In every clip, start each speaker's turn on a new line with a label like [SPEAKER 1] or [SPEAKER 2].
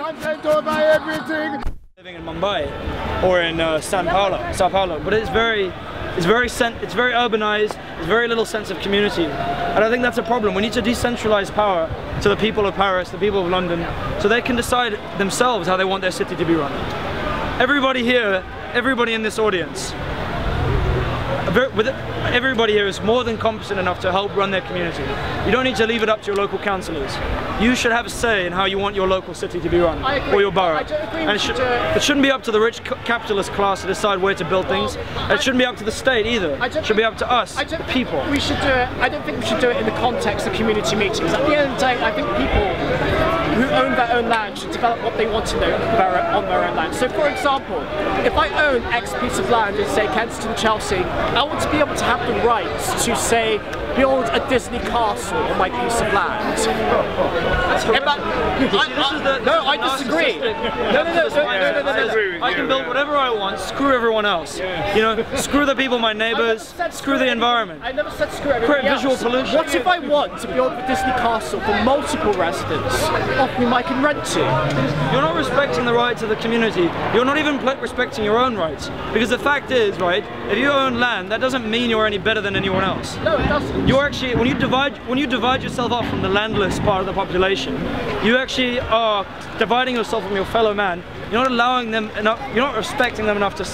[SPEAKER 1] content over everything.
[SPEAKER 2] Living in Mumbai or in Sao Paulo, but it's very urbanized. There's very little sense of community, and I think that's a problem. We need to decentralize power to the people of Paris, the people of London, so they can decide themselves how they want their city to be run. Everybody here, everybody in this audience, everybody here is more than competent enough to help run their community. You don't need to leave it up to your local councillors. You should have a say in how you want your local city to be run, or your borough. And it shouldn't be up to the rich capitalist class to decide where to build things. It shouldn't be up to the state either. It should be up to us, the people.
[SPEAKER 3] We should do it. I don't think we should do it in the context of community meetings. At the end of the day, I think people who own their own land should develop what they want to know on their own land. So for example, if I own X piece of land in, say, Kensington, Chelsea, I want to be able to have the rights to, say, build a Disney castle on my piece of land. No, I disagree. No.
[SPEAKER 2] I can build whatever I want, screw everyone else. You know, screw the people, my neighbours, screw the environment.
[SPEAKER 3] I never said screw everyone else.
[SPEAKER 2] Create visual pollution.
[SPEAKER 3] What if I want to build a Disney castle for multiple residents, of whom I can rent to?
[SPEAKER 2] You're not respecting the rights of the community. You're not even respecting your own rights. Because the fact is, right, if you own land, that doesn't mean you're any better than anyone else.
[SPEAKER 3] No, it doesn't.
[SPEAKER 2] You're actually, when you divide yourself off from the landless part of the population, you actually are dividing yourself from your fellow man. You're not allowing them enough, you're not respecting them enough to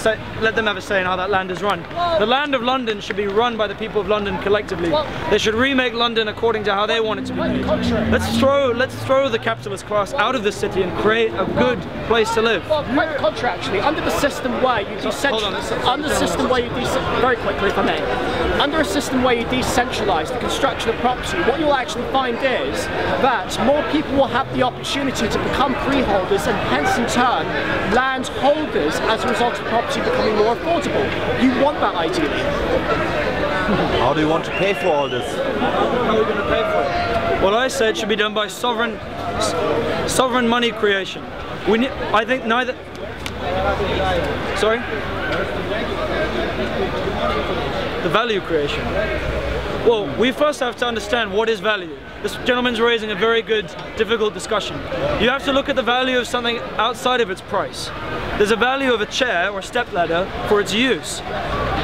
[SPEAKER 2] let them have a say in how that land is run. The land of London should be run by the people of London collectively. They should remake London according to how they want it to be made. Let's throw the capitalist class out of the city and create a good place to live.
[SPEAKER 3] Well, quite the contrary actually. Under the system where you decentralize, very quickly if I may, under a system where you decentralize the construction of property, what you'll actually find is that more people will have the opportunity to become freeholders and hence in turn land holders as a result of property becoming more affordable. You want that ideally.
[SPEAKER 4] How do you want to pay for all this?
[SPEAKER 2] How are we going to pay for it? Well, I said it should be done by sovereign money creation. I think neither... Sorry? The value creation. Well, we first have to understand what is value. This gentleman's raising a very good, difficult discussion. You have to look at the value of something outside of its price. There's a value of a chair or stepladder for its use.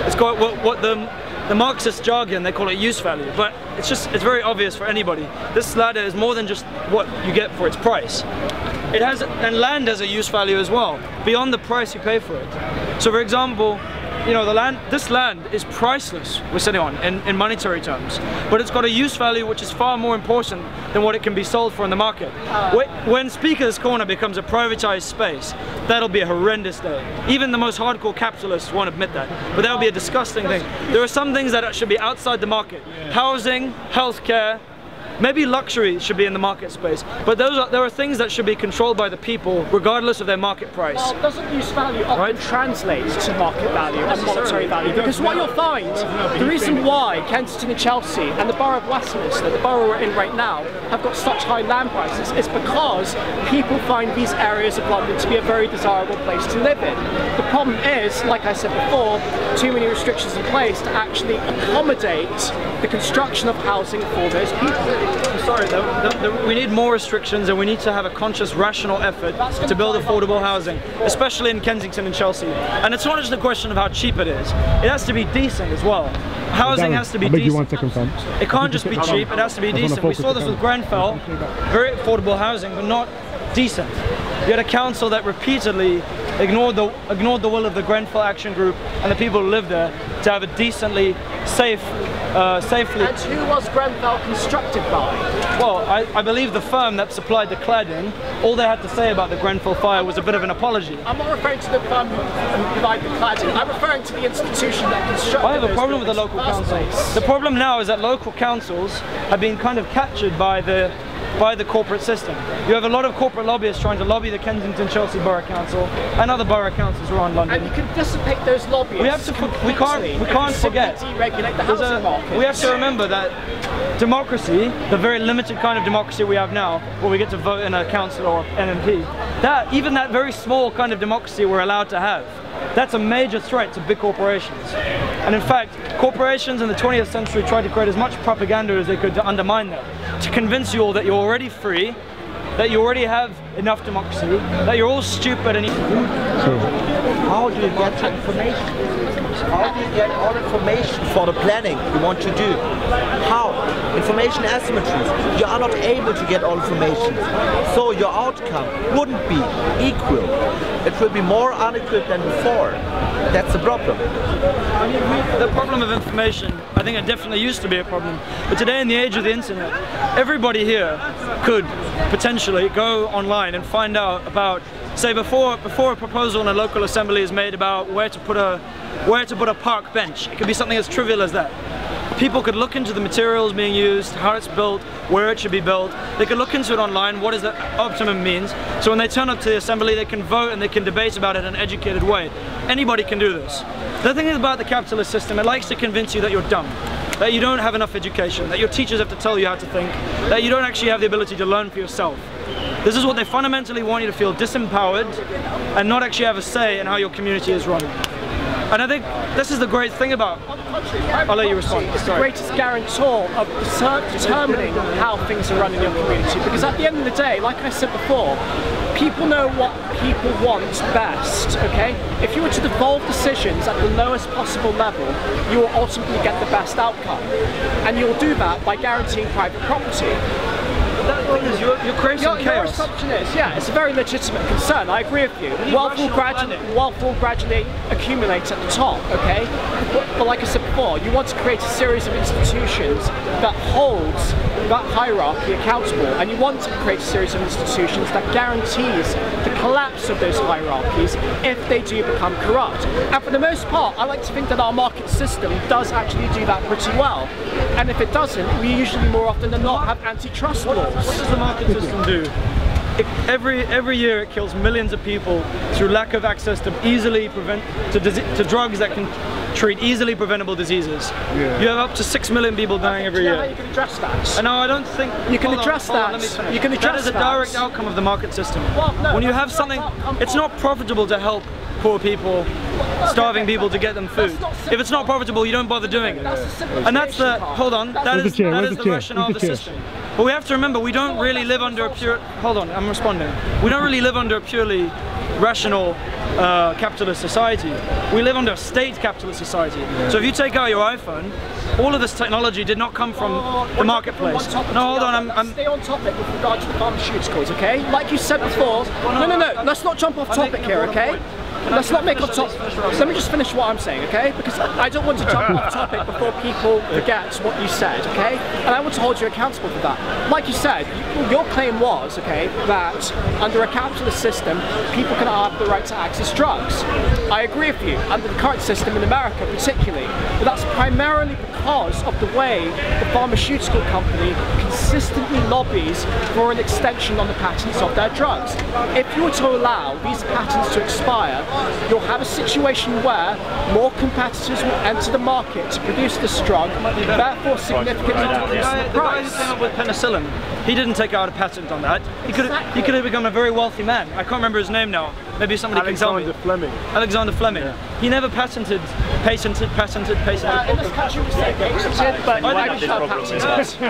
[SPEAKER 2] It's got what the Marxist jargon, they call it use value, but it's very obvious for anybody. This ladder is more than just what you get for its price. And land has a use value as well, beyond the price you pay for it. So for example, you know, this land is priceless, we're sitting on, in monetary terms. But it's got a use value which is far more important than what it can be sold for in the market. When Speaker's Corner becomes a privatized space, that'll be a horrendous day. Even the most hardcore capitalists won't admit that. But that'll be a disgusting thing. There are some things that should be outside the market. Housing, healthcare, maybe luxury should be in the market space, but there are things that should be controlled by the people regardless of their market price.
[SPEAKER 3] Well, doesn't use value often translate to market value and monetary value? Because what you'll find, the reason why Kensington and Chelsea and the borough of Westminster, the borough we're in right now, have got such high land prices is because people find these areas of London to be a very desirable place to live in. The problem is, like I said before, too many restrictions in place to actually accommodate the construction of housing for those people.
[SPEAKER 2] I'm sorry, we need more restrictions and we need to have a conscious, rational effort to build affordable housing, especially in Kensington and Chelsea. And it's not just a question of how cheap it is, it has to be decent as well. Housing has to be decent. It can't just be cheap, it has to be decent. We saw this with Grenfell, very affordable housing, but not decent. You had a council that repeatedly ignored the will of the Grenfell Action Group and the people who live there to have a decently safely.
[SPEAKER 3] And who was Grenfell constructed by?
[SPEAKER 2] Well, I believe the firm that supplied the cladding, all they had to say about the Grenfell fire was a bit of an apology.
[SPEAKER 3] I'm not referring to the firm who provided the cladding. I'm referring to the institution that constructed.
[SPEAKER 2] I have a problem with the local council. The problem now is that local councils have been kind of captured by the corporate system. You have a lot of corporate lobbyists trying to lobby the Kensington Chelsea Borough Council and other borough councils around London.
[SPEAKER 3] And you can dissipate those lobbyists.
[SPEAKER 2] We can't forget.
[SPEAKER 3] Deregulate the housing market.
[SPEAKER 2] We have to remember that democracy, the very limited kind of democracy we have now, where we get to vote in a council or an MP, even that very small kind of democracy we're allowed to have, that's a major threat to big corporations. And in fact, corporations in the 20th century tried to create as much propaganda as they could to undermine that, to convince you all that you're already free, that you already have enough democracy, that you're all stupid and
[SPEAKER 4] How do you get information? How do you get all information for the planning you want to do? How? Information asymmetries. You are not able to get all information. So your outcome wouldn't be equal. It will be more unequal than before. That's the problem.
[SPEAKER 2] I mean, the problem of information, I think it definitely used to be a problem. But today, in the age of the internet, everybody here could potentially go online and find out about, say, before a proposal in a local assembly is made about where to put a park bench. It could be something as trivial as that. People could look into the materials being used, how it's built, where it should be built. They could look into it online, what does the optimum means. So when they turn up to the assembly, they can vote and they can debate about it in an educated way. Anybody can do this. The thing is about the capitalist system, it likes to convince you that you're dumb, that you don't have enough education, that your teachers have to tell you how to think, that you don't actually have the ability to learn for yourself. This is what they fundamentally want you to feel disempowered and not actually have a say in how your community is run. And I think this is the great thing about, I'll let you respond.
[SPEAKER 3] It's the greatest guarantor of determining how things are run in your community, because at the end of the day, like I said before, people know what people want best, okay? If you were to devolve decisions at the lowest possible level, you will ultimately get the best outcome. And you'll do that by guaranteeing private property.
[SPEAKER 2] That thing is, you're creating chaos.
[SPEAKER 3] Your assumption is, yeah, it's a very legitimate concern. I agree with you. Wealth will gradually accumulate at the top, okay? But like I said before, you want to create a series of institutions that holds that hierarchy accountable, and you want to create a series of institutions that guarantees the collapse of those hierarchies if they do become corrupt. And for the most part, I like to think that our market system does actually do that pretty well. And if it doesn't, we usually more often than not have antitrust laws.
[SPEAKER 2] What does the market system do? Every year it kills millions of people through lack of access to to drugs that can treat easily preventable diseases. Yeah. You have up to 6 million people dying every year.
[SPEAKER 3] How you can address that?
[SPEAKER 2] No, I don't think
[SPEAKER 3] you can address that. You can address
[SPEAKER 2] that is a direct outcome of the market system. Well, no, when you have something, it's not profitable to help poor people, starving people to get them food. If it's not profitable, you don't bother doing it. And that's the, hold on, that is the rationale of the system. But we have to remember, we don't really live under a pure, hold on, I'm responding. We don't really live under a purely rational capitalist society. We live under a state capitalist society. So if you take out your iPhone, all of this technology did not come from the marketplace. No, hold on, I'm
[SPEAKER 3] stay on topic with regard to the pharmaceuticals, okay? Like you said before, no, let's not jump off topic here, okay? Let's not make off topic. Let me just finish what I'm saying, okay? Because I don't want to jump off topic before people forget what you said, okay? And I want to hold you accountable for that. Like you said, your claim was, okay, that under a capitalist system, people cannot have the right to access drugs. I agree with you, under the current system in America particularly, but that's primarily because of the way the pharmaceutical company consistently lobbies for an extension on the patents of their drugs. If you were to allow these patents to expire, you'll have a situation where more competitors will enter the market to produce this drug, therefore significantly reducing the price.
[SPEAKER 2] The guy who came up with penicillin, he didn't take out a patent on that. He could have become a very wealthy man. I can't remember his name now. Maybe somebody can tell me. Alexander Fleming. Yeah. He never patented.
[SPEAKER 3] In this country we say patented, but I don't have patents.
[SPEAKER 2] This is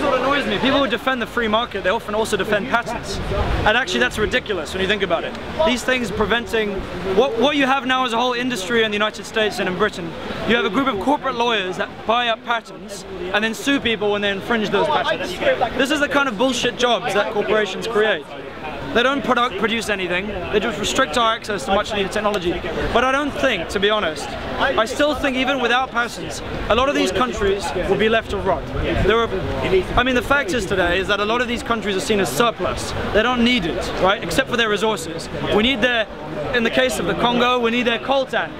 [SPEAKER 2] what annoys me. People who defend the free market, they often also defend patents. And actually that's ridiculous when you think about it. These things preventing, what you have now is a whole industry in the United States and in Britain. You have a group of corporate lawyers that buy up patents and then sue people when they infringe those patents. This is the kind of bullshit jobs that corporations create. They don't produce anything, they just restrict our access to much needed technology. But I don't think, to be honest, I still think even without patents, a lot of these countries will be left to rot. I mean, the fact is today is that a lot of these countries are seen as surplus. They don't need it, right, except for their resources. We need their, in the case of the Congo, we need their coltan.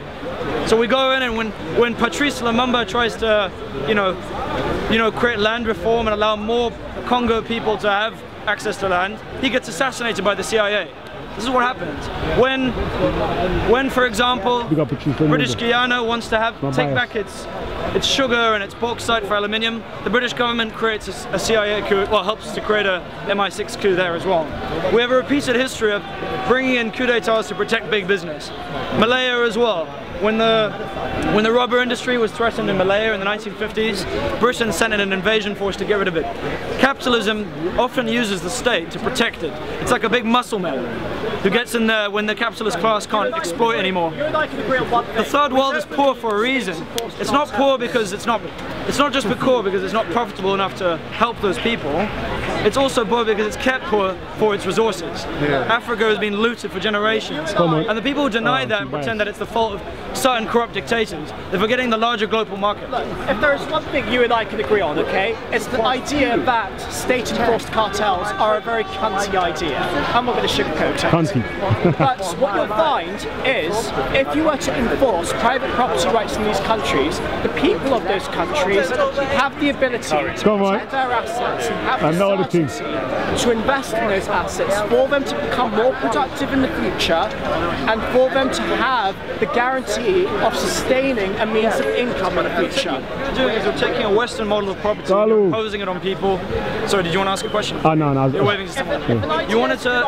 [SPEAKER 2] So we go in and when Patrice Lumumba tries to, create land reform and allow more Congo people to have access to land, he gets assassinated by the CIA. This is what happens. When for example, British Guiana wants to take back its sugar and its bauxite for aluminium, the British government creates a CIA coup, well, helps to create a MI6 coup there as well. We have a repeated history of bringing in coup d'etats to protect big business. Malaya as well. when the rubber industry was threatened in Malaya in the 1950s, Britain sent in an invasion force to get rid of it. Capitalism often uses the state to protect it. It's like a big muscle man who gets in there when the capitalist class can't exploit anymore. The third world is poor for a reason. It's not poor because it's not just poor because it's not profitable enough to help those people. It's also poor because it's kept poor for its resources. Africa has been looted for generations. And the people who deny that and pretend that it's the fault of certain corrupt dictators, they're forgetting the larger global market.
[SPEAKER 3] Look, if there is one thing you and I can agree on, okay, it's the idea that state-enforced cartels are a very cunty idea. I'm not going to sugarcoat it.
[SPEAKER 5] Cunty.
[SPEAKER 3] But what you'll find is, if you were to enforce private property rights in these countries, the people of those countries have the ability to protect their assets and have the certainty to invest in those assets for them to become more productive in the future and for them to have the guarantee of sustaining a means of income in the future.
[SPEAKER 2] What you're doing is you're taking a Western model of property and imposing it on people. Sorry, did you want to ask a question?
[SPEAKER 5] No.
[SPEAKER 2] You're waving to someone. You wanted to...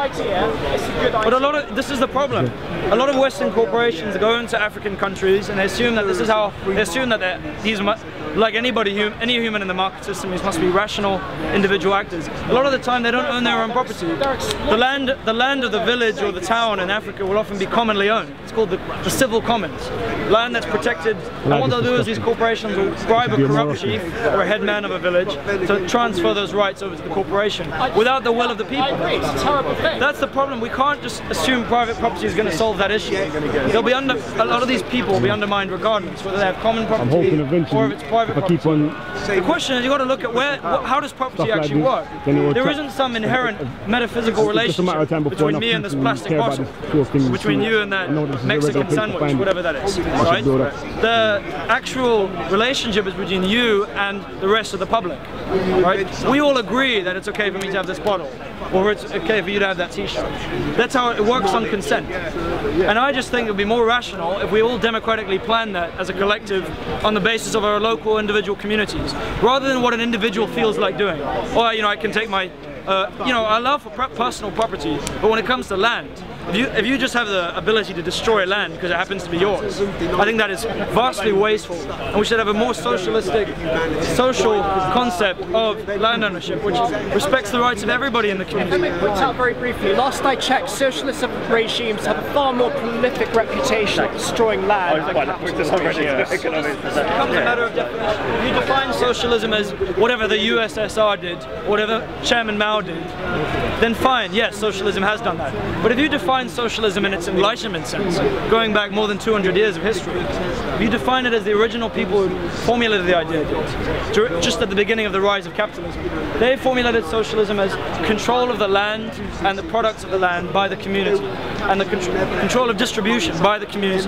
[SPEAKER 2] But this is the problem. A lot of Western corporations go into African countries and they assume that this is how... They assume that these, like any human in the market system, these must be rational individual actors. A lot of the time they don't own their own property. The land of the village or the town in Africa will often be commonly owned. It's called the civil commons. Land that's protected. And what they'll do is these corporations will bribe a corrupt chief or a headman of a village to transfer those rights over to the corporation without the will of the people.
[SPEAKER 3] It's a terrible thing.
[SPEAKER 2] That's the problem. We can't just assume private property is going to solve that issue. They'll be a lot of these people will be undermined regardless, whether they have common property or if it's private property. The question is, you've got to look at how does property actually work? There isn't some inherent metaphysical relationship between me and this plastic bottle, between you and that Mexican sandwich, whatever that is, right? The actual relationship is between you and the rest of the public, right? We all agree that it's okay for me to have this bottle, or it's okay for you to have that t-shirt. That's how it works on consent. And I just think it would be more rational if we all democratically plan that as a collective on the basis of our local individual communities, rather than what an individual feels like doing. Or, I can take my, I love personal property, but when it comes to land, if you just have the ability to destroy land because it happens to be yours, I think that is vastly wasteful. And we should have a more socialistic, social concept of land ownership, which respects the rights of everybody in the community.
[SPEAKER 3] Let me point out very briefly, last I checked, socialist regimes have a far more prolific reputation of destroying land than capitalist regimes.
[SPEAKER 2] It becomes a matter of definition. If you define socialism as whatever the USSR did, whatever Chairman Mao did, then fine, yes, socialism has done that. But if you define socialism in its Enlightenment sense, going back more than 200 years of history, if you define it as the original people who formulated the idea did, just at the beginning of the rise of capitalism, they formulated socialism as control of the land and the products of the land by the community, and the control of distribution by the community.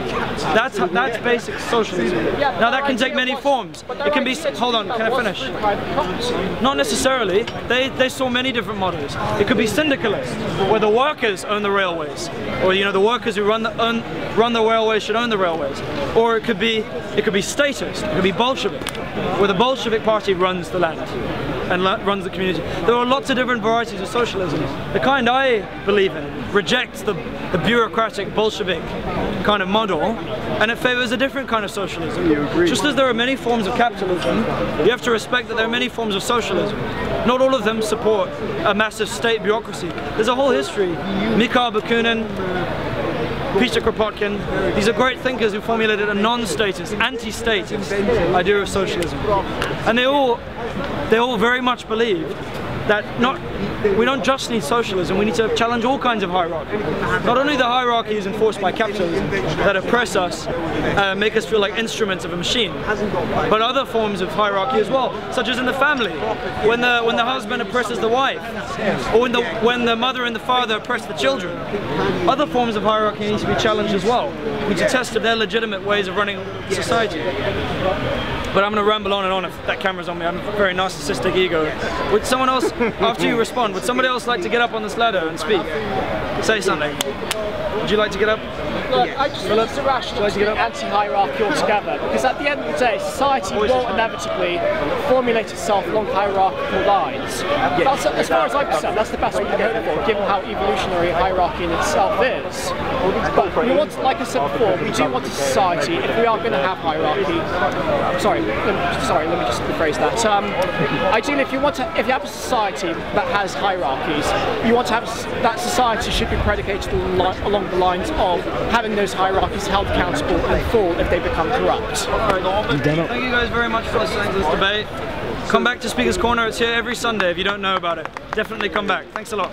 [SPEAKER 2] That's basic socialism. Now that can take many forms. It can be, hold on, can I finish? Not necessarily. They saw many different models. It could be syndicalist, where the workers own the railways, or the workers who run the railways should own the railways. Or it could be statist, it could be Bolshevik, where the Bolshevik party runs the land and runs the community. There are lots of different varieties of socialism. The kind I believe in rejects the bureaucratic Bolshevik kind of model, and it favors a different kind of socialism. Just as there are many forms of capitalism, you have to respect that there are many forms of socialism. Not all of them support a massive state bureaucracy. There's a whole history. Mikhail Bakunin, Peter Kropotkin, these are great thinkers who formulated a non-statist, anti-statist idea of socialism. And they all very much believed that we don't just need socialism, we need to challenge all kinds of hierarchy. Not only the hierarchies enforced by capitalism that oppress us, make us feel like instruments of a machine, but other forms of hierarchy as well, such as in the family, when the husband oppresses the wife, or when the mother and the father oppress the children. Other forms of hierarchy need to be challenged as well. We need to test if they're legitimate ways of running society. But I'm going to ramble on and on if that camera's on me. I have a very narcissistic ego. Would someone else, after you respond, would somebody else like to get up on this ladder and speak? Say something. Would you like to get up?
[SPEAKER 3] Look, I just think it's irrational to be anti-hierarchy altogether, because at the end of the day, society will inevitably formulate itself along hierarchical lines. That's, as far as I'm concerned, that's the best we can hope for, given how evolutionary hierarchy in itself is. But we want, like I said before, we do want a society, if we are going to have hierarchy, sorry, let me just rephrase that. Ideally, if you have a society that has hierarchies, you want to have that society should be predicated along the lines of having those hierarchies held accountable in full if they become corrupt.
[SPEAKER 2] Thank you guys very much for listening to this debate. Come back to Speaker's Corner, it's here every Sunday if you don't know about it. Definitely come back. Thanks a lot.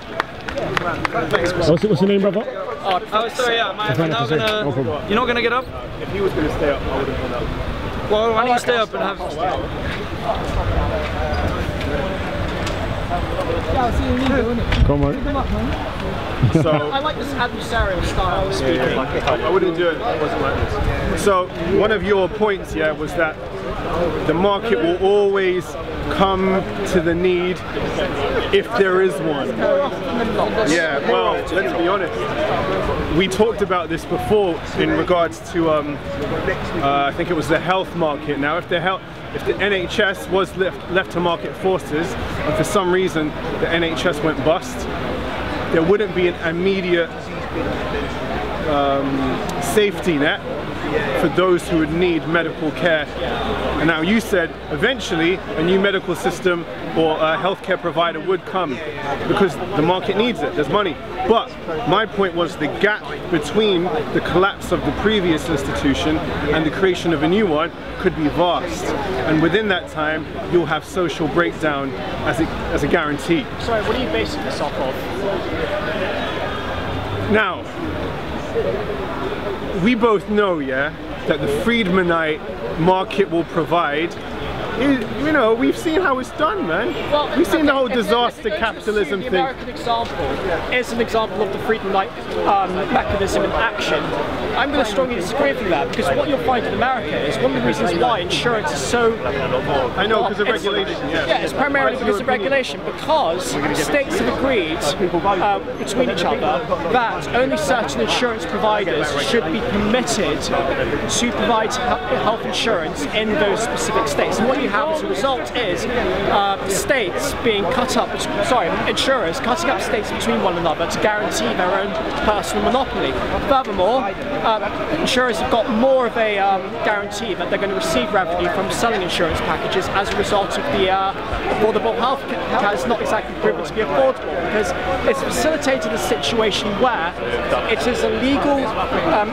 [SPEAKER 5] What's your name, brother?
[SPEAKER 2] Oh, sorry, yeah, you're not gonna get up?
[SPEAKER 1] If he was going to stay up, I would have gone up.
[SPEAKER 2] Well, why don't you stay up and have...
[SPEAKER 5] Come on.
[SPEAKER 1] So
[SPEAKER 3] I like this adversarial style of speaking.
[SPEAKER 1] I wouldn't do it if it wasn't like this. So one of your points, yeah, was that the market will always come to the need if there is one. Yeah, well, let's be honest. We talked about this before in regards to, I think it was the health market. Now, if the NHS was left to market forces, and for some reason the NHS went bust, there wouldn't be an immediate safety net for those who would need medical care. And now you said eventually a new medical system or a healthcare provider would come because the market needs it, there's money. But my point was the gap between the collapse of the previous institution and the creation of a new one could be vast. And within that time, you'll have social breakdown as a guarantee.
[SPEAKER 3] Sorry, what are you basing this off of?
[SPEAKER 1] Now, we both know, yeah, that the Friedmanite market will provide. You know, we've seen how it's done, man.
[SPEAKER 3] Well,
[SPEAKER 1] we've seen the whole disaster
[SPEAKER 3] if
[SPEAKER 1] capitalism
[SPEAKER 3] the
[SPEAKER 1] thing.
[SPEAKER 3] American example is an example of the Friedmanite mechanism in action. I'm going to strongly disagree with you there, because what you'll find in America is one of the reasons why insurance is so...
[SPEAKER 1] I know, because of regulation, yeah.
[SPEAKER 3] Yeah, it's primarily because of regulation, because states have agreed between each other that only certain insurance providers should be permitted to provide health insurance in those specific states. And what you have as a result is states being cut up, insurers cutting up states between one another to guarantee their own personal monopoly. Furthermore, insurers have got more of a guarantee that they're going to receive revenue from selling insurance packages as a result of the affordable health care has not exactly proven to be affordable, because it's facilitated a situation where it is illegal,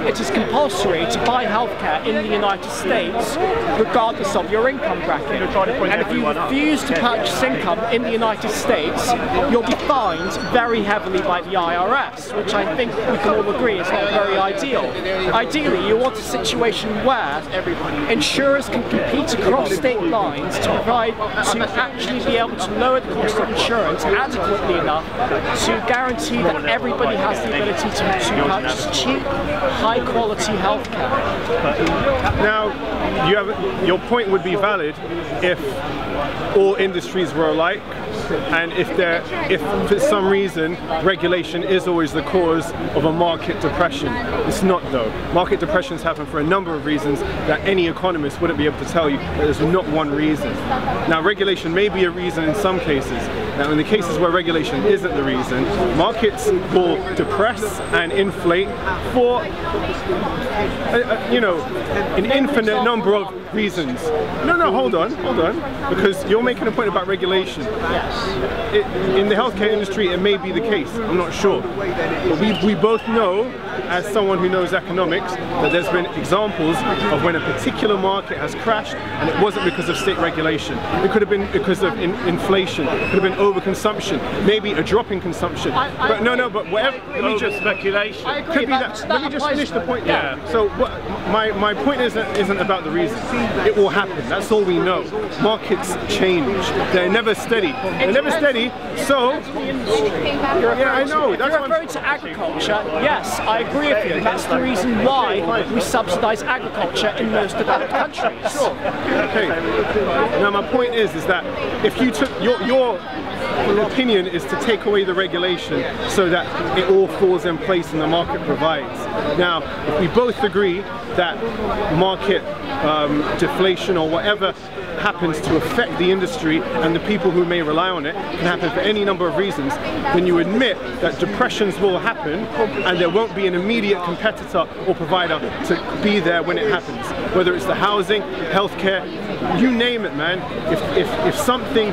[SPEAKER 3] it is compulsory to buy healthcare in the United States regardless of your income bracket. And if you refuse to purchase income in the United States, you'll be fined very heavily by the IRS, which I think we can all agree is not very ideal. Ideally, you want a situation where insurers can compete across state lines to actually be able to lower the cost of insurance adequately enough to guarantee that everybody has the ability to purchase cheap, high-quality healthcare.
[SPEAKER 1] Now, your point would be valid if all industries were alike, and if for some reason regulation is always the cause of a market depression. It's not, though. Market depressions happen for a number of reasons that any economist wouldn't be able to tell you, but there's not one reason. Now, regulation may be a reason in some cases. Now, in the cases where regulation isn't the reason, markets will depress and inflate for an infinite number of reasons. No, hold on, because you're making a point about regulation. In the healthcare industry, it may be the case, I'm not sure. But we both know, as someone who knows economics, that there's been examples of when a particular market has crashed and it wasn't because of state regulation. It could have been because of inflation, it could have been overconsumption, maybe a drop in consumption. But whatever, let me just...
[SPEAKER 3] speculation. I agree,
[SPEAKER 1] could be that. Let me just finish the point. Yeah. So my point isn't about the reason. It will happen. That's all we know. Markets change. They're never steady. They're never steady. So yeah, I know.
[SPEAKER 3] If you're referring to agriculture, yes, I agree with you. That's the reason why we subsidise agriculture in most developed countries.
[SPEAKER 1] Sure. Okay. Now my point is that if you took your opinion is to take away the regulation so that it all falls in place and the market provides. Now, if we both agree that market deflation or whatever happens to affect the industry and the people who may rely on it can happen for any number of reasons, then you admit that depressions will happen and there won't be an immediate competitor or provider to be there when it happens. Whether it's the housing, healthcare, you name it, man. If something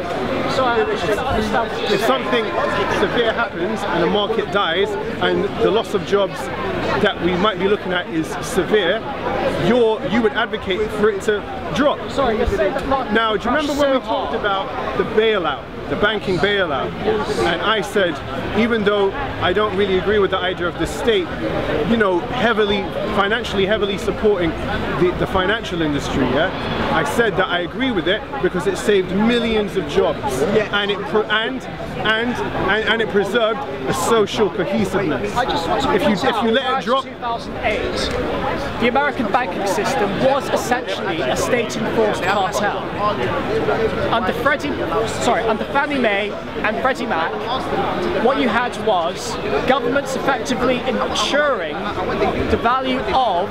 [SPEAKER 1] severe happens and the market dies and the loss of jobs that we might be looking at is severe, you would advocate for it to drop.
[SPEAKER 3] Sorry,
[SPEAKER 1] now, do you remember when we talked about the bailout, the banking bailout? And I said, even though I don't really agree with the idea of the state, you know, financially heavily supporting the financial industry, yeah? I said that I agree with it because it saved millions of jobs, and it preserved a social cohesiveness.
[SPEAKER 3] I just want to
[SPEAKER 1] if you let it drop.
[SPEAKER 3] 2008, the American banking system was essentially a state-enforced cartel. Under Fannie Mae and Freddie Mac, what you had was governments effectively insuring the value of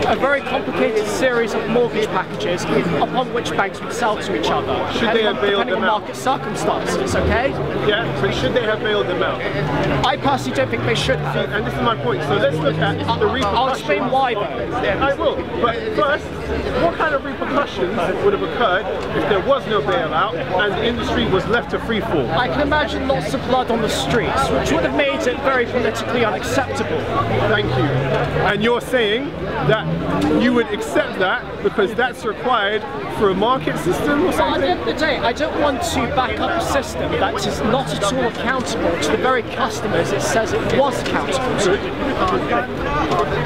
[SPEAKER 3] a very complicated series of mortgage packages upon which banks would sell to each other.
[SPEAKER 1] Should they have bailed them out?
[SPEAKER 3] Depending on market circumstances, okay?
[SPEAKER 1] Yeah, but should they have bailed them out?
[SPEAKER 3] I personally don't think they should have.
[SPEAKER 1] And this is my point. So let's look at the repercussions.
[SPEAKER 3] I'll explain why though.
[SPEAKER 1] I will. But first, what kind of repercussions would have occurred if there was no bailout and the industry was left to free fall?
[SPEAKER 3] I can imagine lots of blood on the streets, which would have made it very politically unacceptable.
[SPEAKER 1] Thank you. And you're saying that you would accept that because that's required for a market system or something?
[SPEAKER 3] Well, at the end of the day, I don't want to back up a system that is not at all accountable to the very customers it says it was accountable to.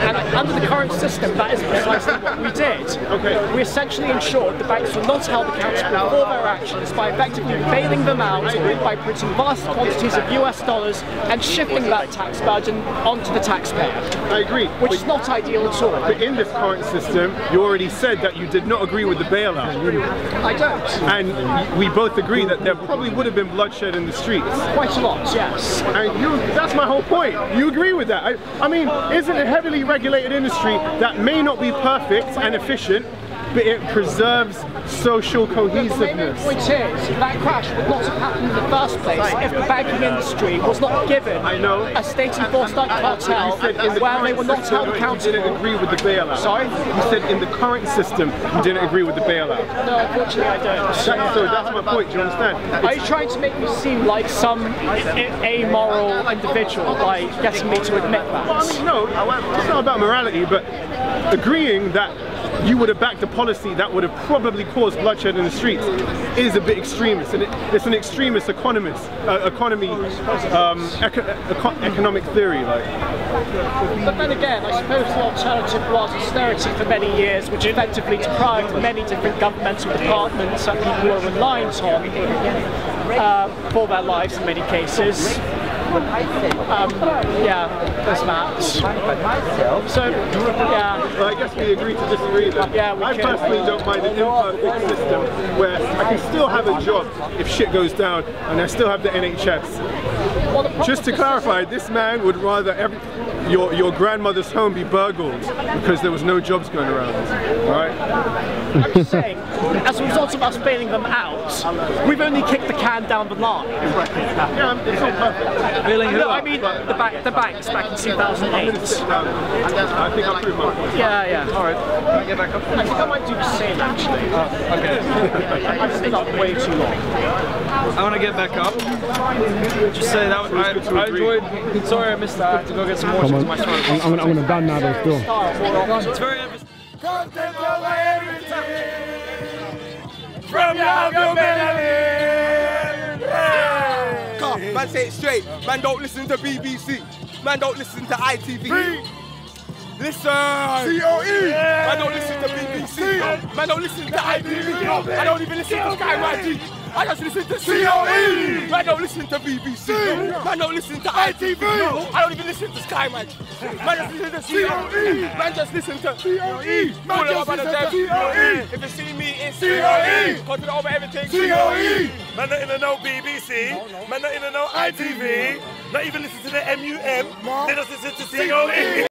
[SPEAKER 3] And under the current system, that is precisely what we did.
[SPEAKER 1] Okay.
[SPEAKER 3] We essentially ensured the banks were not held accountable for their actions by effectively bailing them out, by printing vast quantities of US dollars and shifting that tax burden onto the taxpayer.
[SPEAKER 1] I agree.
[SPEAKER 3] Which is not ideal at all.
[SPEAKER 1] But in this current system, you already said that you did not agree with the bailout.
[SPEAKER 3] I don't.
[SPEAKER 1] And we both agree that there probably would have been bloodshed in the streets.
[SPEAKER 3] Quite a lot, yes.
[SPEAKER 1] And that's my whole point. You agree with that? I mean, isn't a heavily regulated industry that may not be perfect and efficient, but it preserves social cohesiveness?
[SPEAKER 3] The point is, that crash would not have happened in the first place if the banking industry was not given a state-enforced cartel where they were not held accountable.
[SPEAKER 1] You didn't agree with the bailout.
[SPEAKER 3] Sorry?
[SPEAKER 1] You said in the current system you didn't agree with the bailout.
[SPEAKER 3] No, unfortunately I don't.
[SPEAKER 1] So that's my point, do you understand?
[SPEAKER 3] Are you trying to make me seem like some amoral individual by getting me to admit that?
[SPEAKER 1] I mean, no, it's not about morality, but agreeing that you would have backed a policy that would have probably caused bloodshed in the streets is a bit extremist, and it's an extremist economic theory.
[SPEAKER 3] But then again, I suppose the alternative was austerity for many years, which effectively deprived many different governmental departments that people were reliant on for their lives in many cases. Yeah, there's that. So, yeah.
[SPEAKER 1] Well, I guess we agree to disagree then.
[SPEAKER 3] Yeah,
[SPEAKER 1] I personally don't mind an imperfect system where I can still have a job if shit goes down and I still have the NHS. Just to clarify, this man would rather your grandmother's home be burgled because there was no jobs going around. Alright?
[SPEAKER 3] I'm just saying, as a result of us bailing them out, we've only kicked the can down the line.
[SPEAKER 1] Yeah, it's all perfect.
[SPEAKER 2] Bailing who
[SPEAKER 3] No,
[SPEAKER 2] out?
[SPEAKER 3] I mean the banks back in 2008.
[SPEAKER 1] I think I'll prove my point.
[SPEAKER 3] Yeah, alright. I think I might do the same actually.
[SPEAKER 2] Okay.
[SPEAKER 3] I've stayed up way too long.
[SPEAKER 2] I want to get back up. Just say that I enjoyed. Sorry I missed that. I have to go get some more to my throat.
[SPEAKER 5] I'm gonna done now though still.
[SPEAKER 2] It's very interesting.
[SPEAKER 6] Content over everything from your melanin. Man, say it straight. Man, don't listen to BBC. Man, don't listen to ITV. Listen. COE. Man, don't listen to BBC. Man, don't listen to ITV. I don't even listen to Sky TV. I just listen to COE! Man, don't listen to BBC. Man, don't listen to ITV. I don't even listen to Sky Man. Man, just listen to COE. Man, just listen to COE. Man, just listen to COE. If you see me in COE, content over everything. COE.
[SPEAKER 7] Man, not in the no BBC. Man, not in the no ITV. Not even listen to the MUM. They just listen to COE.